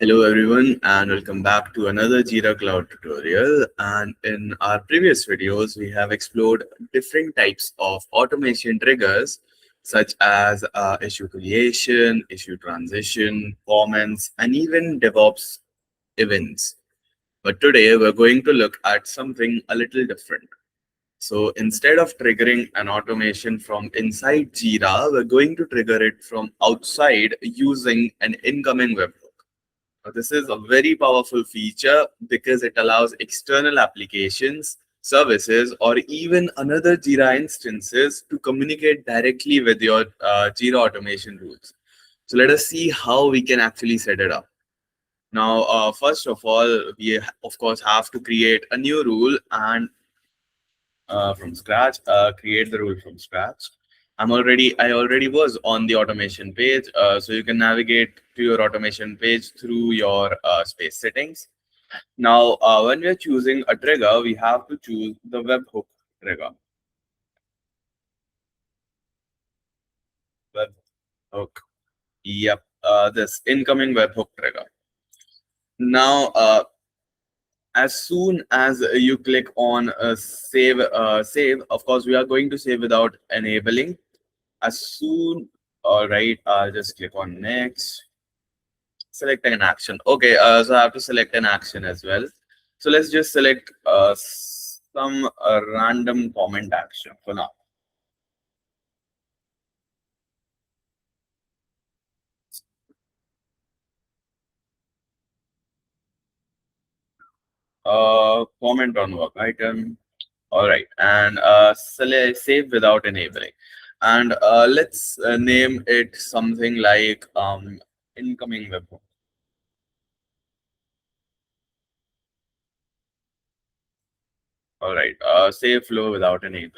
Hello everyone and welcome back to another Jira Cloud tutorial. And in our previous videos, we have explored different types of automation triggers such as issue creation, issue transition, comments, and even DevOps events. But today we're going to look at something a little different. So instead of triggering an automation from inside Jira, we're going to trigger it from outside using an incoming webhook. This is a very powerful feature because it allows external applications, services, or even another Jira instances to communicate directly with your Jira automation rules. So let us see how we can actually set it up. Now, first of all, we of course have to create a new rule and from scratch, create the rule from scratch. I already was on the automation page, so you can navigate to your automation page through your space settings. Now, when we are choosing a trigger, we have to choose the webhook trigger. Webhook. Yep, this incoming webhook trigger. Now, as soon as you click on save, of course, we are going to save without enabling. As soon, all right, I'll just click on next. Select an action. Okay, so I have to select an action as well. So let's just select some random comment action for now. Comment on work item. All right, and select save without enabling. And let's name it something like incoming webhook. All right, save flow without enabling.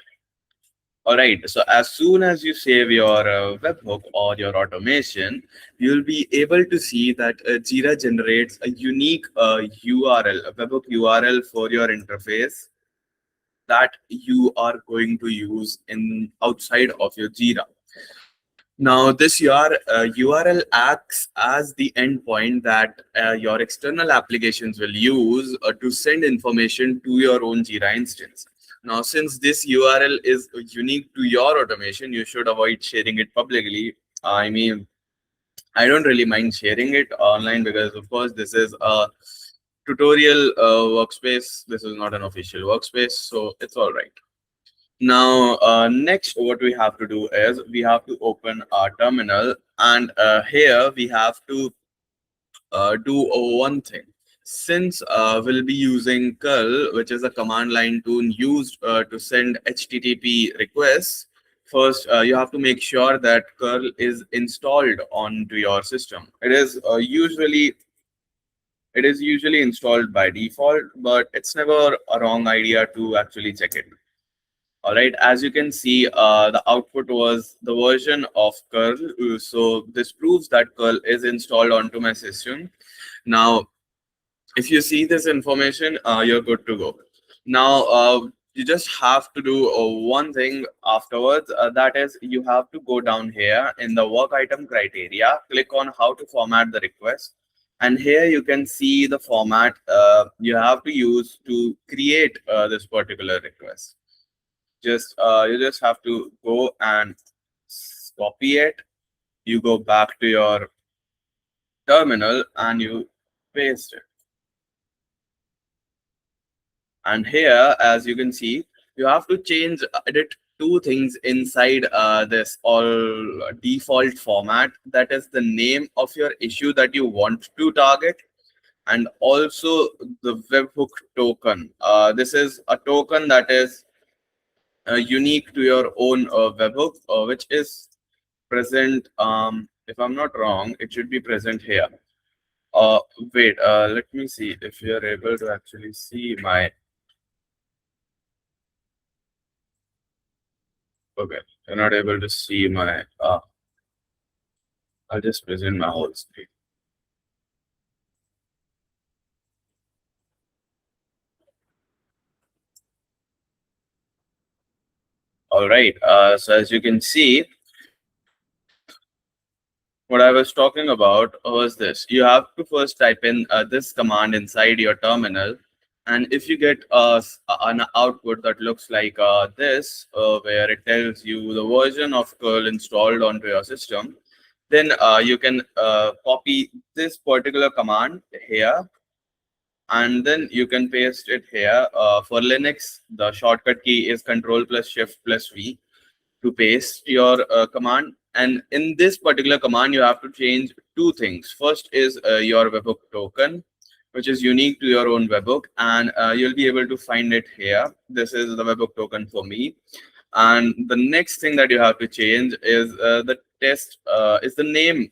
All right. So as soon as you save your webhook or your automation, you'll be able to see that Jira generates a unique URL, a webhook URL for your interface that you are going to use in outside of your Jira. Now, this URL acts as the endpoint that your external applications will use to send information to your own Jira instance. Now, since this URL is unique to your automation, you should avoid sharing it publicly. I mean, I don't really mind sharing it online because, of course, this is a tutorial workspace. This is not an official workspace, so it's all right. Now, next, what we have to do is we have to open our terminal, and here we have to do one thing. Since we'll be using curl, which is a command line tool used to send HTTP requests, first you have to make sure that curl is installed onto your system. It is usually installed by default, but it's never a wrong idea to actually check it. All right, as you can see, the output was the version of curl. So this proves that curl is installed onto my system. Now, if you see this information, you're good to go. Now, you just have to do one thing afterwards. That is, you have to go down here in the work item criteria, click on how to format the request. And here you can see the format you have to use to create this particular request. You just have to go and copy it. You go back to your terminal and you paste it. And here, as you can see, you have to edit two things inside this all default format. That is the name of your issue that you want to target, and also the webhook token. This is a token that is unique to your own webhook, which is present. If I'm not wrong, it should be present here. Uh, Wait, let me see if you're able to actually see my. Okay, you're not able to see my. I'll just present my whole screen. All right. So as you can see, What I was talking about was this. You have to first type in this command inside your terminal. And if you get an output that looks like this, where it tells you the version of curl installed onto your system, then you can copy this particular command here, and then you can paste it here. For Linux, the shortcut key is Control plus Shift plus V to paste your command. And in this particular command, you have to change two things. First is your webhook token, which is unique to your own webhook, and you'll be able to find it here. This is the webhook token for me. And the next thing that you have to change is the name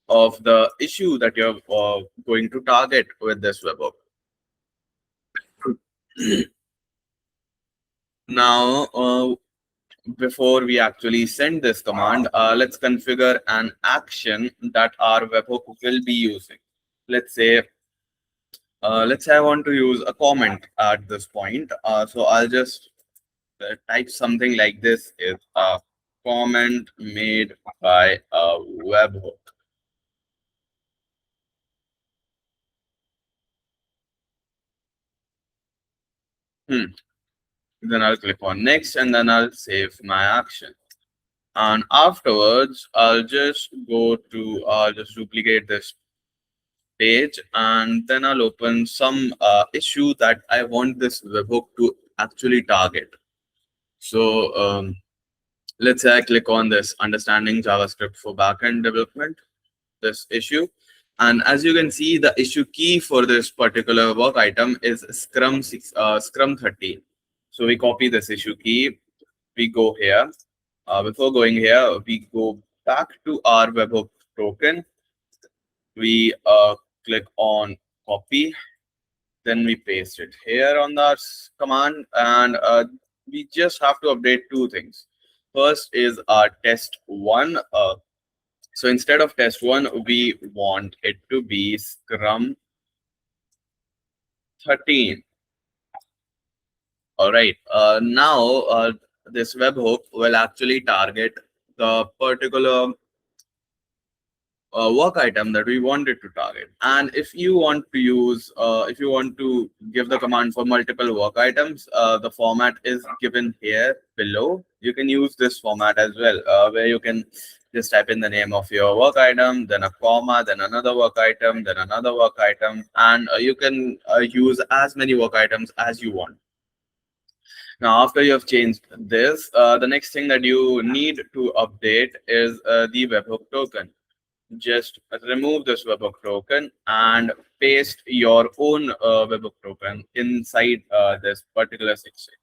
of the issue that you're going to target with this webhook. Now, before we actually send this command, let's configure an action that our webhook will be using. Let's say I want to use a comment at this point. So I'll just type something like this: is a comment made by a webhook. Then I'll click on next, and then I'll save my action. And afterwards, I'll just duplicate this page, and then I'll open some issue that I want this webhook to actually target. So let's say I click on this understanding JavaScript for backend development, this issue. And as you can see, the issue key for this particular work item is Scrum 13. So we copy this issue key, we go here. Before going here, we go back to our webhook token. We click on copy, then we paste it here on the command, and we just have to update two things. First is our test one. So instead of test one, we want it to be Scrum 13. All right. Now this webhook will actually target the particular work item that we wanted to target. And if you want to give the command for multiple work items, the format is given here below. You can use this format as well, where you can just type in the name of your work item, then a comma, then another work item, then another work item, and you can use as many work items as you want. Now, after you have changed this, the next thing that you need to update is the webhook token. Just remove this webhook token and paste your own webhook token inside this particular section.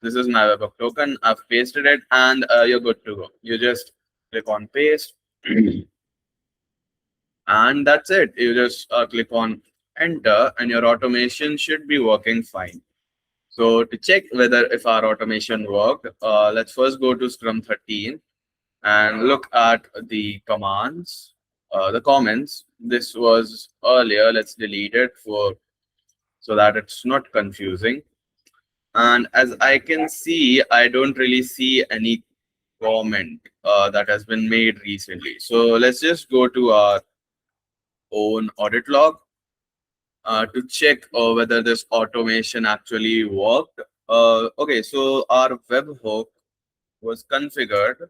This is my webhook token. I've pasted it, and you're good to go. You just click on paste, and that's it. You just click on enter, and your automation should be working fine. So to check whether if our automation worked, let's first go to Scrum 13 and look at the commands. The comments. This was earlier. Let's delete it so that it's not confusing. And as I can see, I don't really see any comment that has been made recently. So let's just go to our own audit log to check whether this automation actually worked. Okay, so our webhook was configured.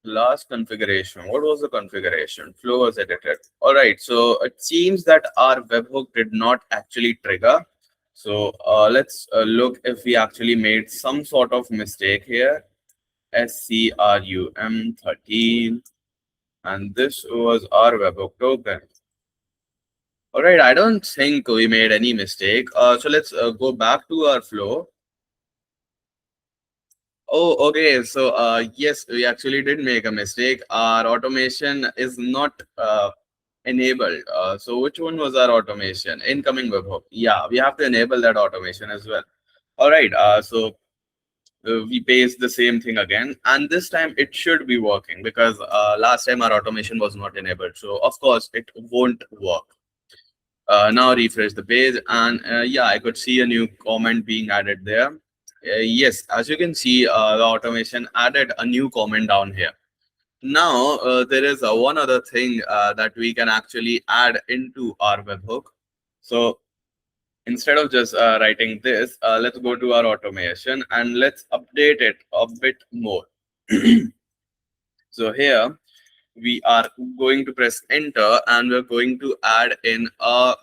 Last configuration. What was the configuration? Flow was edited. All right. So it seems that our webhook did not actually trigger. So let's look if we actually made some sort of mistake here. SCRUM 13. And this was our webhook token. All right. I don't think we made any mistake. So let's go back to our flow. Oh, okay. So, yes, we actually did make a mistake. Our automation is not enabled. So, which one was our automation? Incoming webhook. Yeah, we have to enable that automation as well. All right. We paste the same thing again, and this time it should be working because last time our automation was not enabled. So, of course, it won't work. Now refresh the page, and yeah, I could see a new comment being added there. Yes, as you can see, the automation added a new comment down here. Now, there is one other thing that we can actually add into our webhook. So instead of just writing this, let's go to our automation and let's update it a bit more. So here we are going to press enter and we're going to add in a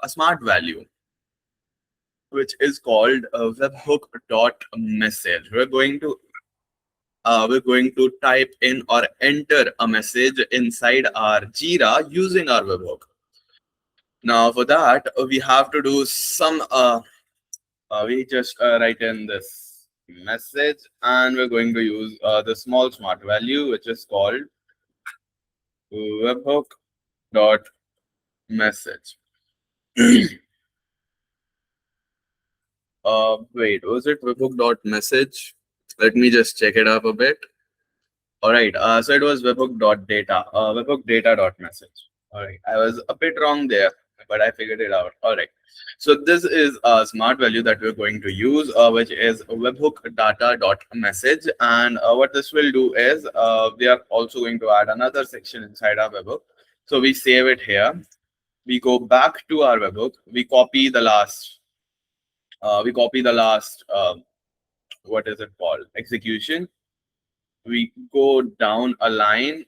smart value, which is called webhook dot message. We're going to type in or enter a message inside our Jira using our webhook. Now, for that, we have to do some. We just write in this message, and we're going to use the small smart value, which is called webhook dot message. Wait, was it webhook dot message? Let me just check it up a bit. All right. So it was webhook data dot message. All right. I was a bit wrong there, but I figured it out. All right. So this is a smart value that we're going to use, which is webhook data dot message. And what this will do is we are also going to add another section inside our webhook. So we save it here. We go back to our webhook. We copy the last. What is it called? Execution. We go down a line.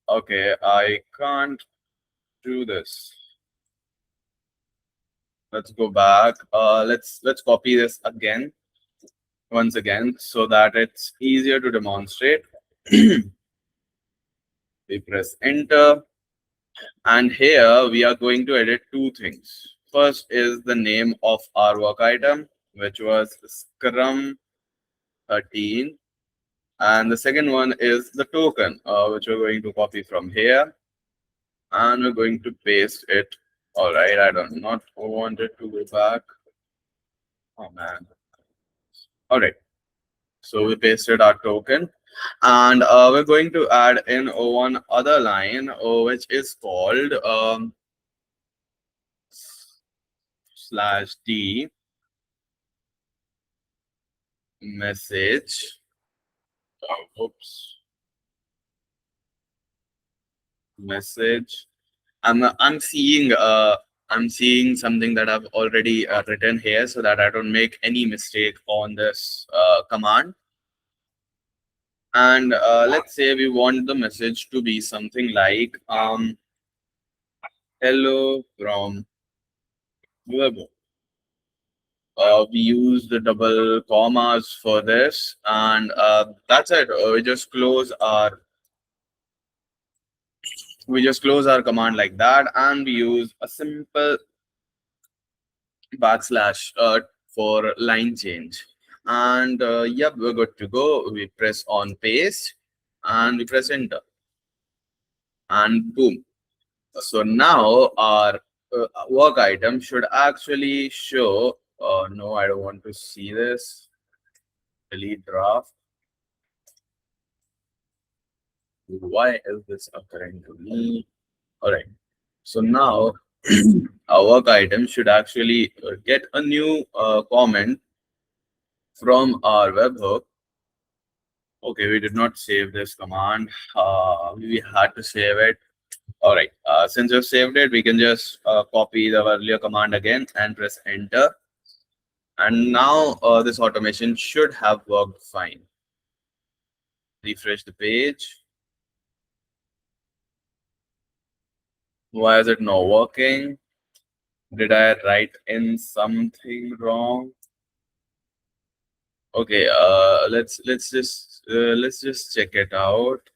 Okay, I can't do this. Let's go back. Let's copy this again, once again, so that it's easier to demonstrate. We press enter, and here we are going to edit two things. First is the name of our work item, which was Scrum 13, and the second one is the token, which we're going to copy from here, and we're going to paste it. All right, I don't not want it to go back. Oh man. All right. So we pasted our token, and we're going to add in one other line, which is called /d message. Oops, message. I'm seeing something that I've already written here, so that I don't make any mistake on this command. And let's say we want the message to be something like hello from Webhook. We use the double commas for this, and that's it. We just close our command like that, and we use a simple backslash for line change. And yep, we're good to go. We press on paste, and we press enter, and boom. So now our work item should actually show. No, I don't want to see this. Delete draft. Why is this occurring to me? All right. So now our work item should actually get a new comment from our webhook. Okay, we did not save this command. We had to save it. All right. Since we've saved it, we can just copy the earlier command again and press enter. And now this automation should have worked fine. Refresh the page. Why is it not working? Did I write in something wrong? Okay, let's just check it out.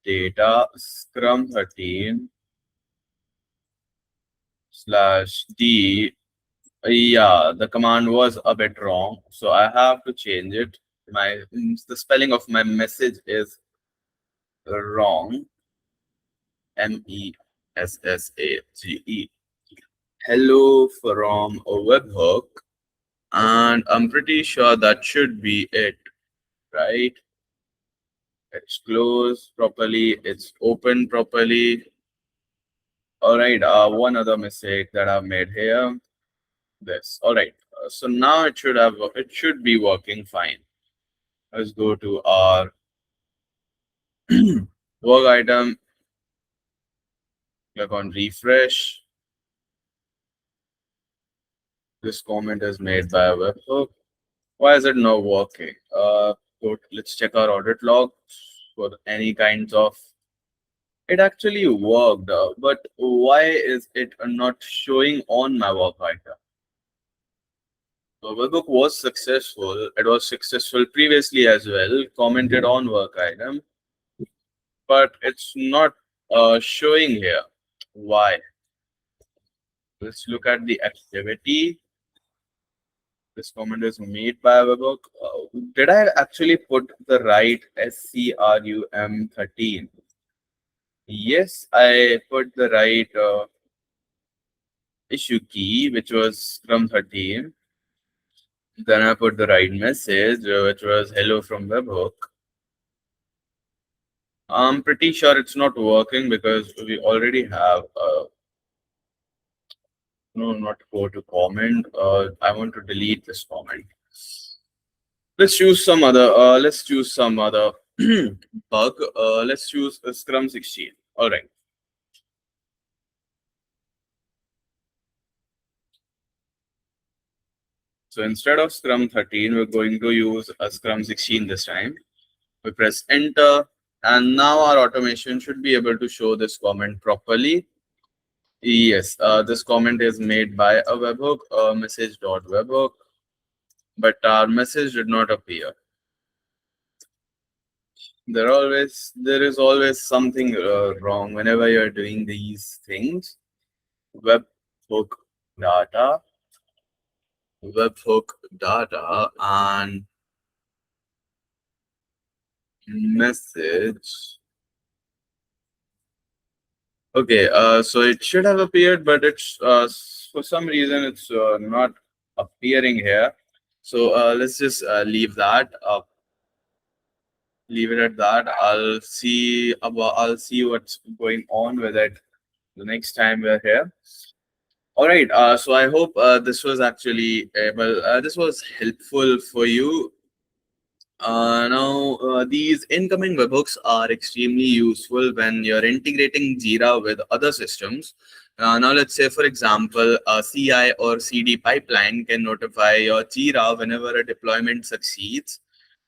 Data Scrum 13 /d. Yeah, the command was a bit wrong, so I have to change it. The spelling of my message is wrong. MESSAGE. Hello from a webhook, and I'm pretty sure that should be it, right? It's closed properly, it's open properly. All right, one other mistake that I've made here. This. All right. So now it should be working fine. Let's go to our Work item, click on refresh. This comment is made by a webhook. Why is it not working? So let's check our audit log for any kinds of. It actually worked, but why is it not showing on my work item? So webhook was successful. It was successful previously as well. Commented on work item, but it's not showing here. Why? Let's look at the activity. This comment is made by webhook. Did I actually put the right SCRUM13? Yes, I put the right issue key, which was Scrum 13. Then I put the right message, which was hello from webhook. I'm pretty sure it's not working because we already have no, not go to comment. I want to delete this comment. Let's choose some other. Let's choose some other bug. Let's choose a Scrum 16. All right. So instead of Scrum 13, we're going to use a Scrum 16 this time. We press enter, and now our automation should be able to show this comment properly. Yes, this comment is made by a webhook, message.webhook, but our message did not appear. There is always something wrong whenever you're doing these things. Webhook data, webhook data, and message. Okay, so it should have appeared, but it's for some reason it's not appearing here. So let's just leave that. Leave it at that. I'll see what's going on with it the next time we're here. All right. So I hope this was actually able. This was helpful for you. Now, these incoming webhooks are extremely useful when you're integrating Jira with other systems. Now, let's say, for example, a CI or CD pipeline can notify your Jira whenever a deployment succeeds.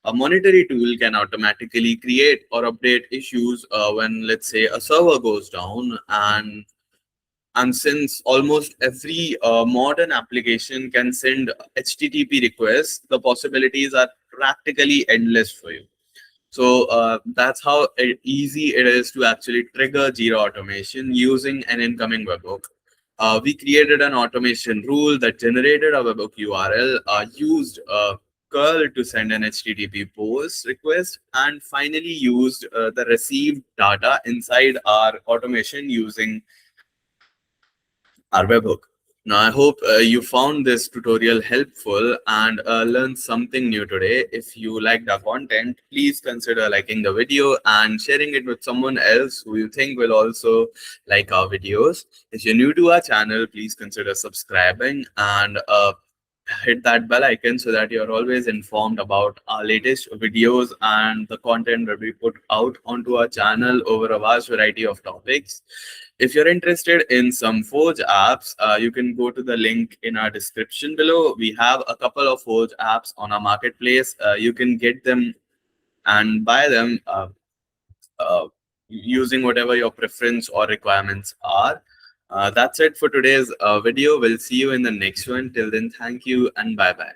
A monitoring tool can automatically create or update issues when, let's say, a server goes down. And since almost every modern application can send HTTP requests, the possibilities are practically endless for you. So that's how easy it is to actually trigger Jira automation using an incoming webhook. We created an automation rule that generated a webhook URL, used curl to send an HTTP post request, and finally used the received data inside our automation using our webhook. Now, I hope you found this tutorial helpful and learned something new today. If you liked our content, please consider liking the video and sharing it with someone else who you think will also like our videos. If you're new to our channel, please consider subscribing and hit that bell icon so that you're always informed about our latest videos and the content that we put out onto our channel over a vast variety of topics. If you're interested in some Forge apps, you can go to the link in our description below. We have a couple of Forge apps on our marketplace. You can get them and buy them uh, using whatever your preference or requirements are. That's it for today's video. We'll see you in the next one. Till then, thank you and bye bye.